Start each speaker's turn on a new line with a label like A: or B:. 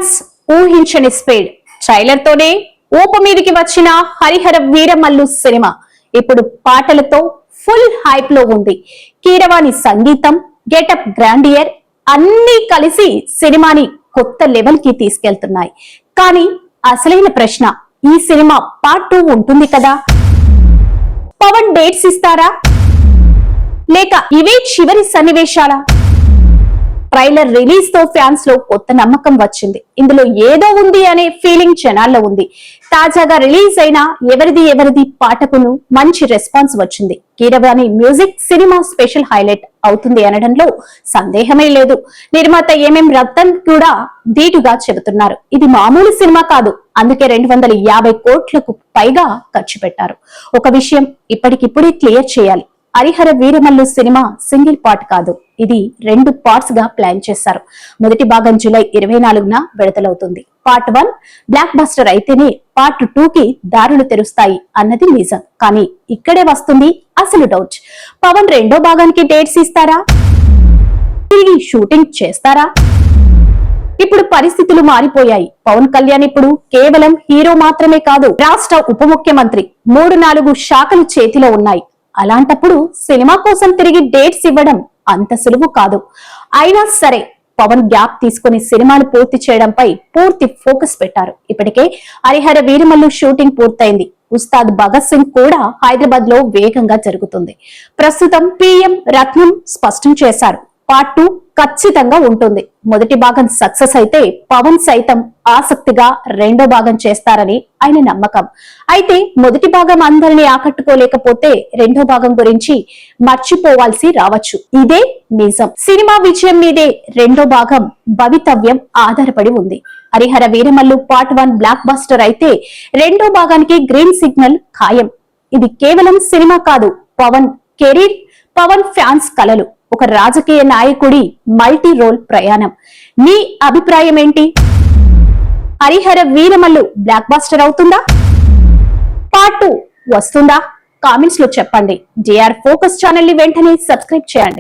A: Fans ఊహించని speed trailer తోనే ఊప మీదికి వచ్చిన హరిహర వీరమల్లు సినిమా ఇప్పుడు పాటలతో ఫుల్ హైప్ లో ఉంది. కీరవాణి సంగీతం, గెటప్, గ్రాండియర్ అన్ని కలిసి సినిమాని కొత్త లెవెల్ కి తీసుకెళ్తున్నాయి. కానీ అసలైన ప్రశ్న, ఈ సినిమా పార్ట్ 2 ఉంటుంది కదా? పవన్ డేట్స్ ఇస్తారా లేక ఇవే చివరి సన్నివేశాలా? ట్రైలర్ రిలీజ్ తో ఫ్యాన్స్ లో కొత్త నమ్మకం వచ్చింది. ఇందులో ఏదో ఉంది అనే ఫీలింగ్ జనాల్లో ఉంది. తాజాగా రిలీజ్ అయిన ఎవరిది పాటకును మంచి రెస్పాన్స్ వచ్చింది. Keeravani music cinema special highlight అవుతుంది అనడంలో సందేహమే లేదు. నిర్మాత ఎంఎం రతన్ కూడా ధీటుగా చెబుతున్నారు, ఇది మామూలు సినిమా కాదు, అందుకే 250 కోట్లకు పైగా ఖర్చు పెట్టారు. ఒక విషయం ఇప్పటికిప్పుడే క్లియర్ చేయాలి, Harihara Veeramallu cinema single part కాదు, ఇది 2 పార్ట్స్ గా ప్లాన్ చేశారు. మొదటి భాగం జూలై 24న విడుదలవుతుంది. పార్ట్ 1 బ్లాక్ బస్టర్ అయితేనే పార్ట్ 2 కి దారులు తెరుస్తాయి అన్నది నిజం. కానీ ఇక్కడే వస్తుంది అసలు డౌట్, పవన్ రెండో భాగానికి డేట్స్ ఇస్తారా, తిరిగి షూటింగ్ చేస్తారా? ఇప్పుడు పరిస్థితులు మారిపోయాయి. పవన్ కళ్యాణ్ ఇప్పుడు కేవలం హీరో మాత్రమే కాదు, రాష్ట్ర ఉప ముఖ్యమంత్రి. 3-4 శాఖలు చేతిలో ఉన్నాయి. అలాంటప్పుడు సినిమా కోసం తిరిగి డేట్స్ ఇవ్వడం అంత సులువు కాదు. అయినా సరే పవన్ గ్యాప్ తీసుకుని సినిమాలు పూర్తి చేయడంపై పూర్తి ఫోకస్ పెట్టారు. ఇప్పటికే హరిహర వీరమల్లు షూటింగ్ పూర్తయింది. ఉస్తాద్ భగత్ సింగ్ కూడా హైదరాబాద్ లో వేగంగా జరుగుతుంది. ప్రస్తుతం పీఎం రత్నం స్పష్టం చేశారు, పార్ట్ 2 ఖచ్చితంగా ఉంటుంది. మొదటి భాగం సక్సెస్ అయితే పవన్ సైతం ఆసక్తిగా రెండో భాగం చేస్తారని ఆయన నమ్మకం. అయితే మొదటి భాగం అందరినీ ఆకట్టుకోలేకపోతే రెండో భాగం గురించి మర్చిపోవాల్సి రావచ్చు. ఇదే నిజం. సినిమా విజయం మీదే రెండో భాగం భవితవ్యం ఆధారపడి ఉంది. Harihara Veeramallu part 1 block buster అయితే రెండో భాగానికి గ్రీన్ సిగ్నల్ ఖాయం. ఇది కేవలం సినిమా కాదు, పవన్ కెరీర్, పవన్ ఫ్యాన్స్ కలలు, ఒక రాజకీయ నాయకుడి మల్టీ రోల్ ప్రయాణం. మీ అభిప్రాయం ఏంటి? హరిహర వీరమల్లు బ్లాక్ బస్టర్ అవుతుందా? పార్ట్ 2 వస్తుందా? కామెంట్స్ లో చెప్పండి. JR ఫోకస్ ఛానల్ ని వెంటనే సబ్స్క్రైబ్ చేయండి.